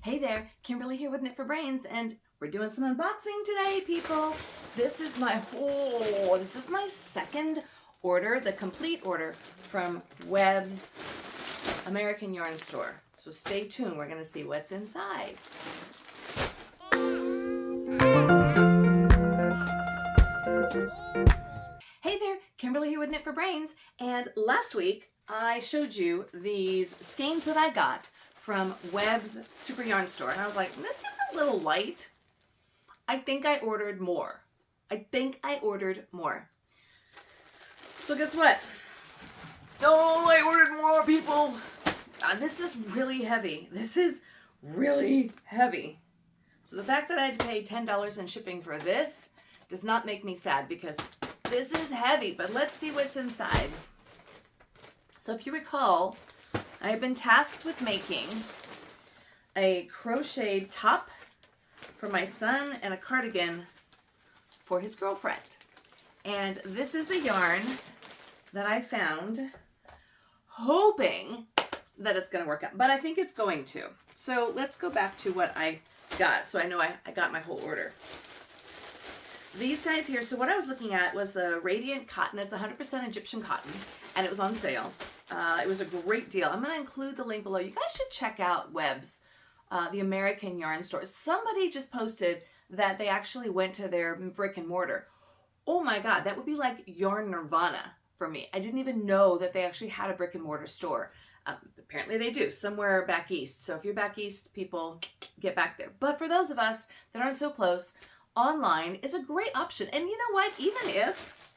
Hey there, Kimberly here with Knit for Brains, and we're doing some unboxing today, people. This is my second order, the complete order from Webb's American Yarn Store. So stay tuned, we're gonna see what's inside. Hey there, Kimberly here with Knit for Brains, and last week I showed you these skeins that I got from Webb's Super Yarn Store, and I was like, this seems a little light. I think I ordered more. So guess what? Oh, I ordered more, people. This is really heavy. So the fact that I had to pay $10 in shipping for this does not make me sad because this is heavy, but let's see what's inside. So if you recall, I have been tasked with making a crocheted top for my son and a cardigan for his girlfriend. And this is the yarn that I found, hoping that it's going to work out, but I think it's going to. So let's go back to what I got, so I know I got my whole order. These guys here, so what I was looking at was the Radiant Cotton. It's 100% Egyptian cotton, and it was on sale. It was a great deal. I'm going to include the link below. You guys should check out Webb's, the American Yarn Store. Somebody just posted that they actually went to their brick and mortar. Oh my God, that would be like yarn nirvana for me. I didn't even know that they actually had a brick and mortar store. Apparently they do, somewhere back east. So if you're back east, people, get back there. But for those of us that aren't so close, online is a great option. And you know what? Even if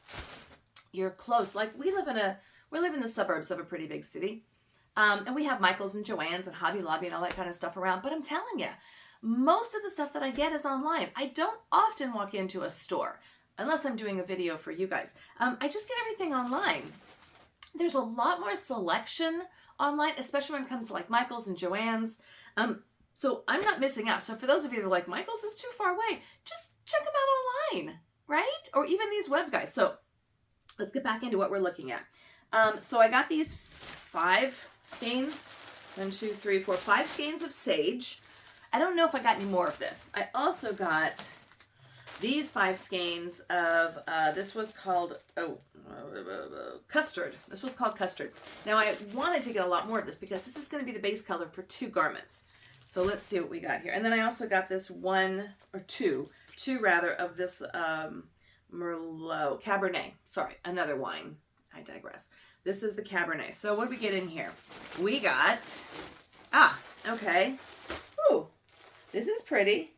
you're close, like we live in the suburbs of a pretty big city, and we have Michael's and Joann's and Hobby Lobby and all that kind of stuff around. But I'm telling you, most of the stuff that I get is online. I don't often walk into a store unless I'm doing a video for you guys. I just get everything online. There's a lot more selection online, especially when it comes to like Michael's and Joann's. So I'm not missing out. So for those of you that are like, Michael's is too far away, just check them out online, right? Or even these web guys. So let's get back into what we're looking at. So I got these 5 skeins, 5 skeins of sage. I don't know if I got any more of this. I also got these 5 skeins of, this was called, custard. This was called custard. Now I wanted to get a lot more of this because this is going to be the base color for 2 garments. So let's see what we got here. And then I also got this two of this Merlot, Cabernet. Sorry, another wine. I digress. This is the Cabernet. So what did we get in here? We got, okay. Ooh, this is pretty.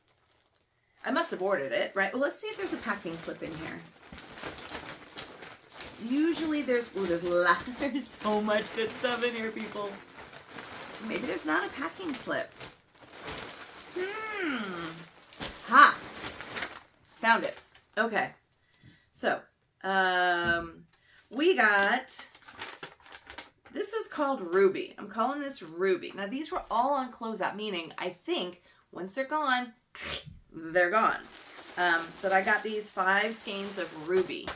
I must have ordered it, right? Well, let's see if there's a packing slip in here. Usually there's so much good stuff in here, people. Maybe there's not a packing slip. Ha! Found it. Okay. So, we got, this is called Ruby. I'm calling this Ruby. Now, these were all on closeout, meaning I think once they're gone, they're gone. But I got these 5 skeins of Ruby.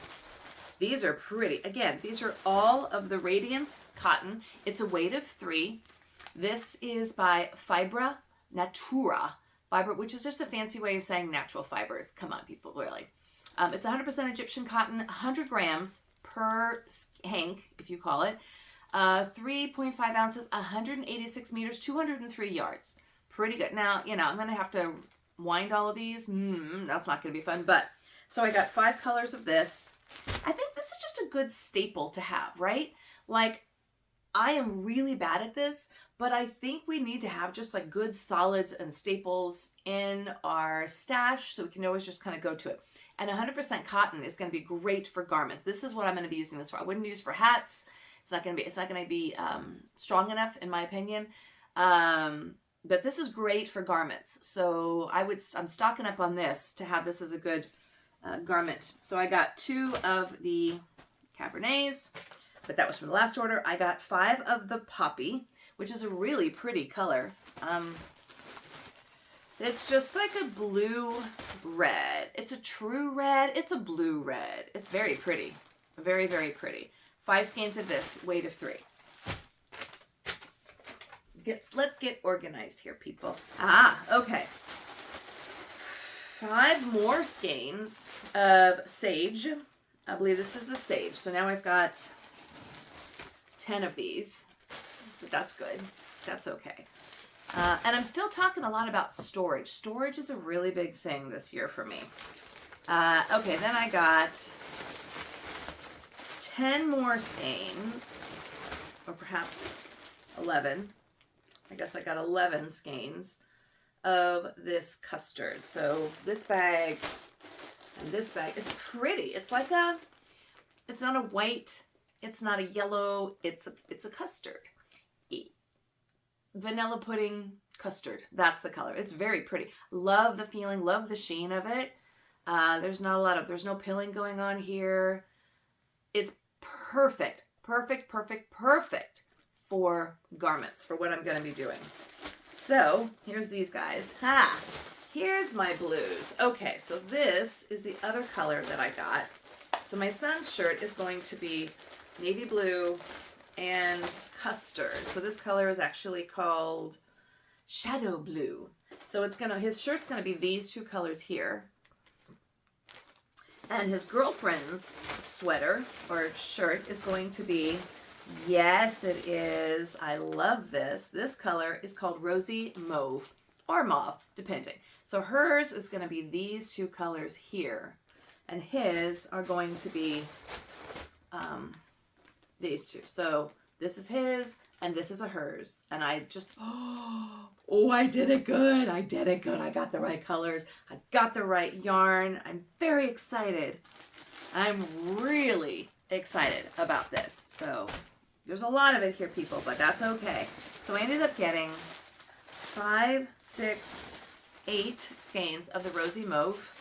These are pretty. Again, these are all of the Radiance cotton. It's a weight of 3. This is by Fibra Natura, which is just a fancy way of saying natural fibers. Come on, people, really. It's 100% Egyptian cotton, 100 grams per hank, if you call it. 3.5 ounces, 186 meters, 203 yards. Pretty good. Now, I'm going to have to wind all of these. That's not going to be fun. But, so I got 5 colors of this. I think this is just a good staple to have, right? Like, I am really bad at this, but I think we need to have just like good solids and staples in our stash so we can always just kind of go to it. And 100% cotton is going to be great for garments. This is what I'm going to be using this for. I wouldn't use for hats. It's not going to be strong enough, in my opinion. But this is great for garments. So I'm stocking up on this to have this as a good garment. So I got 2 of the Cabernets, but that was from the last order. I got 5 of the Poppy, which is a really pretty color. It's just like a blue red. It's a true red. It's a blue red. It's very pretty. Very, very pretty. 5 skeins of this, weight of 3. let's get organized here, people. Ah, okay. 5 more skeins of sage. I believe this is the sage. So now I've got 10 of these, but that's good. That's okay. And I'm still talking a lot about storage. Storage is a really big thing this year for me. Okay, then I got 10 more skeins, or perhaps 11. I guess I got 11 skeins of this custard. So this bag and this bag, it's pretty. It's like it's not a white, it's not a yellow, it's a custard. Vanilla pudding custard. That's the color. It's very pretty. Love the feeling, love the sheen of it. There's no pilling going on here. It's perfect for garments, for what I'm going to be doing. So here's these guys. Here's my blues. Okay, so this is the other color that I got. So my son's shirt is going to be navy blue and custard. So this color is actually called shadow blue. So his shirt's gonna be these 2 colors here. And his girlfriend's sweater or shirt is going to be, yes it is, I love this. This color is called rosy mauve or mauve, depending. So hers is gonna be these 2 colors here. And his are going to be these 2. So this is his and this is a hers. And I just, oh, I did it good. I did it good. I got the right colors. I got the right yarn. I'm very excited. I'm really excited about this. So there's a lot of it here, people, but that's okay. So I ended up getting 5, 6, 8 skeins of the rosy mauve.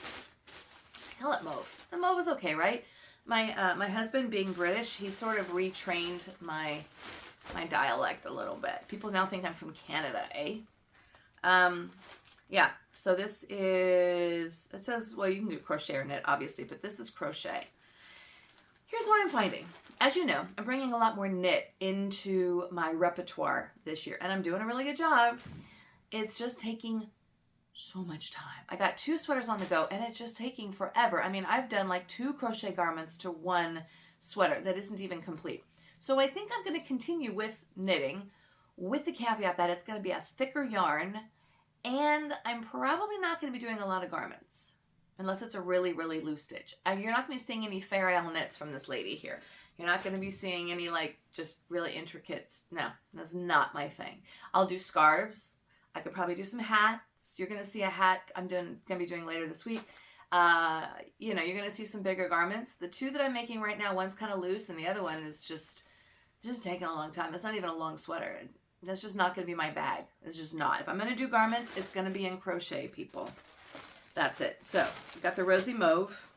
I call it mauve. The mauve is okay, right? My husband, being British, he sort of retrained my dialect a little bit. People now think I'm from Canada, eh? Yeah, so this is, it says, well, you can do crochet or knit, obviously, but this is crochet. Here's what I'm finding. As you know, I'm bringing a lot more knit into my repertoire this year, and I'm doing a really good job. It's just taking so much time. I got 2 sweaters on the go, and it's just taking forever. I mean, I've done like 2 crochet garments to 1 sweater that isn't even complete. So I think I'm going to continue with knitting, with the caveat that it's going to be a thicker yarn, and I'm probably not going to be doing a lot of garments unless it's a really, really loose stitch. And you're not going to be seeing any Fair Isle knits from this lady here. You're not going to be seeing any like just really intricate. No, that's not my thing. I'll do scarves. I could probably do some hats. You're going to see a hat I'm going to be doing later this week. You know, you're going to see some bigger garments. The 2 that I'm making right now, one's kind of loose and the other one is just taking a long time. It's not even a long sweater. That's just not going to be my bag. It's just not. If I'm going to do garments, it's going to be in crochet, people. That's it. So we got the rosy mauve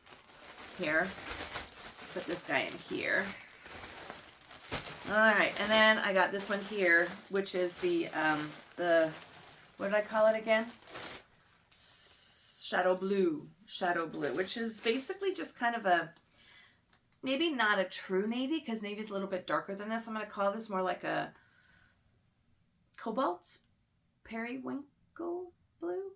here. Put this guy in here. All right, and then I got this one here, which is the what did I call it again? Shadow blue, which is basically just kind of a, maybe not a true navy, because navy's a little bit darker than this. I'm going to call this more like a cobalt, periwinkle blue,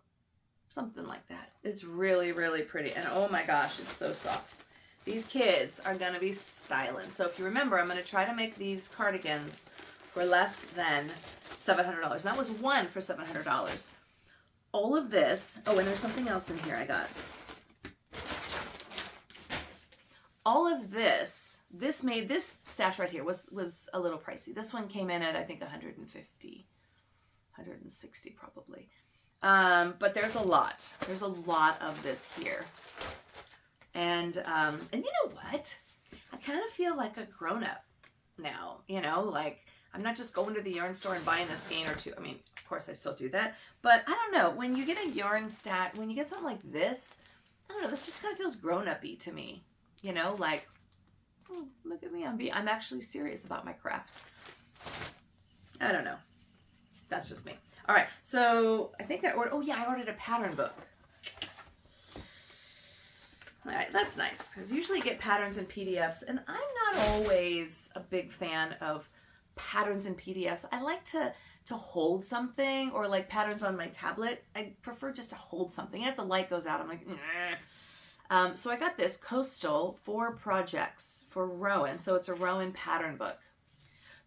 something like that. It's really, really pretty. And oh my gosh, it's so soft. These kids are going to be styling. So if you remember, I'm going to try to make these cardigans for less than $700. And that was one for $700. All of this, oh, and there's something else in here I got. All of this stash right here was a little pricey. This one came in at, I think, 150, 160 probably. But there's a lot. There's a lot of this here. And you know what? I kind of feel like a grown-up now, you know, like I'm not just going to the yarn store and buying a skein or 2. I mean, of course I still do that, but I don't know, when you get a yarn stack, when you get something like this, I don't know, this just kind of feels grown-up-y to me, you know, like, oh, look at me, I'm actually serious about my craft. I don't know. That's just me. All right, so I think I ordered a pattern book. All right, that's nice, because usually you get patterns and PDFs, and I'm not always a big fan of patterns and PDFs. I like to to hold something, or like patterns on my tablet. I prefer just to hold something. And if the light goes out, I'm like, so I got this Coastal 4 Projects for Rowan. So it's a Rowan pattern book.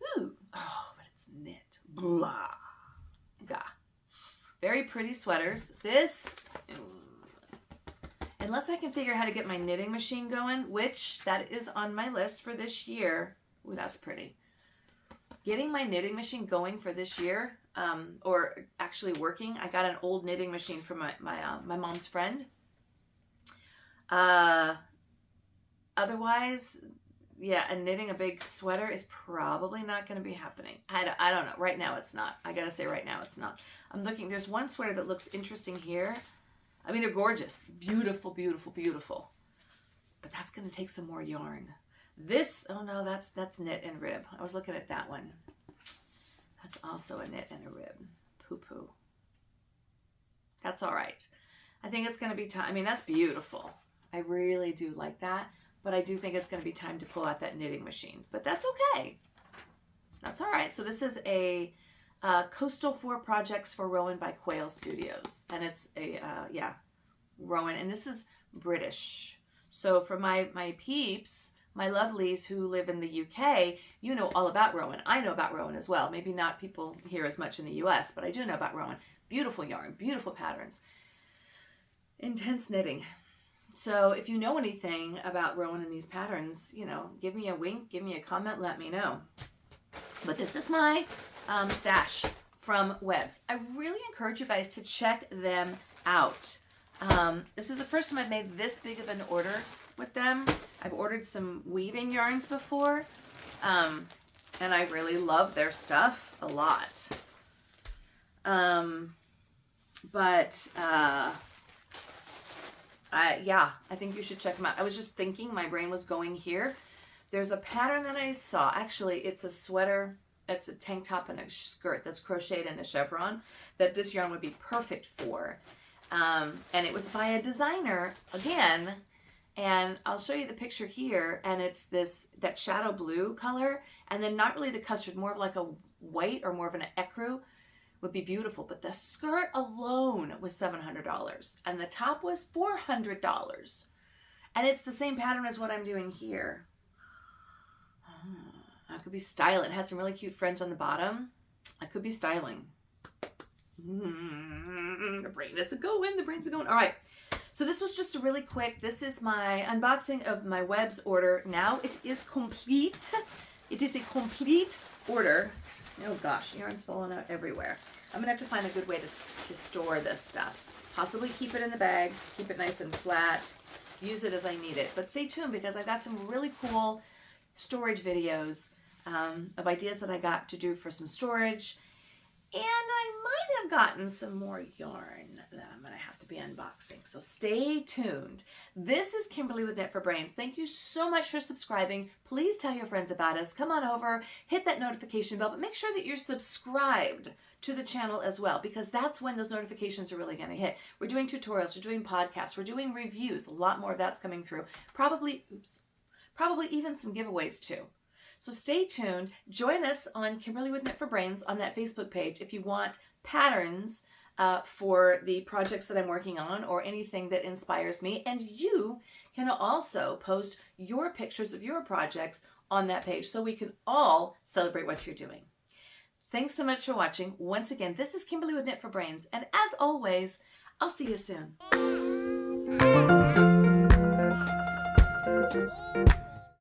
Ooh, oh, but it's knit. Blah. Yeah. Very pretty sweaters. This, unless I can figure out how to get my knitting machine going, which that is on my list for this year. Ooh, that's pretty. Getting my knitting machine going for this year, or actually working. I got an old knitting machine from my mom's friend. Otherwise, yeah, and knitting a big sweater is probably not going to be happening. I don't know. Right now it's not. I got to say right now it's not. I'm looking. There's one sweater that looks interesting here. I mean, they're gorgeous. Beautiful, beautiful, beautiful. But that's going to take some more yarn. This, oh no, that's knit and rib. I was looking at that one. That's also a knit and a rib. Poo-poo. That's all right. I think it's going to be time. I mean, that's beautiful. I really do like that. But I do think it's going to be time to pull out that knitting machine. But that's okay. That's all right. So this is a Coastal 4 Projects for Rowan by Quail Studios. And it's a, yeah, Rowan. And this is British. So for my peeps, my lovelies who live in the UK, you know all about Rowan. I know about Rowan as well. Maybe not people here as much in the US, but I do know about Rowan. Beautiful yarn, beautiful patterns. Intense knitting. So if you know anything about Rowan and these patterns, you know, give me a wink, give me a comment, let me know. But this is my stash from Webs. I really encourage you guys to check them out. This is the first time I've made this big of an order with them. I've ordered some weaving yarns before, and I really love their stuff a lot. Yeah, I think you should check them out. I was just thinking, my brain was going here. There's a pattern that I saw. Actually, it's a sweater. That's a tank top and a skirt that's crocheted in a chevron that this yarn would be perfect for. And it was by a designer, again, and I'll show you the picture here, and it's that shadow blue color, and then not really the custard, more of like a white or more of an ecru would be beautiful. But the skirt alone was $700, and the top was $400, and it's the same pattern as what I'm doing here. I could be styling. It had some really cute fringe on the bottom. I could be styling. The brain doesn't go in. The brain's going. All right. So this was just a really quick. This is my unboxing of my Webs order. Now it is complete. It is a complete order. Oh gosh, yarn's falling out everywhere. I'm gonna have to find a good way to store this stuff. Possibly keep it in the bags, keep it nice and flat, use it as I need it. But stay tuned, because I've got some really cool storage videos of ideas that I got to do for some storage. And I might have gotten some more yarn that I'm going to have to be unboxing. So stay tuned. This is Kimberly with Knit for Brains. Thank you so much for subscribing. Please tell your friends about us. Come on over, hit that notification bell, but make sure that you're subscribed to the channel as well, because that's when those notifications are really going to hit. We're doing tutorials, we're doing podcasts, we're doing reviews. A lot more of that's coming through. Probably even some giveaways too. So stay tuned. Join us on Kimberly with Knit for Brains on that Facebook page if you want patterns for the projects that I'm working on, or anything that inspires me. And you can also post your pictures of your projects on that page so we can all celebrate what you're doing. Thanks so much for watching. Once again, this is Kimberly with Knit for Brains. And as always, I'll see you soon.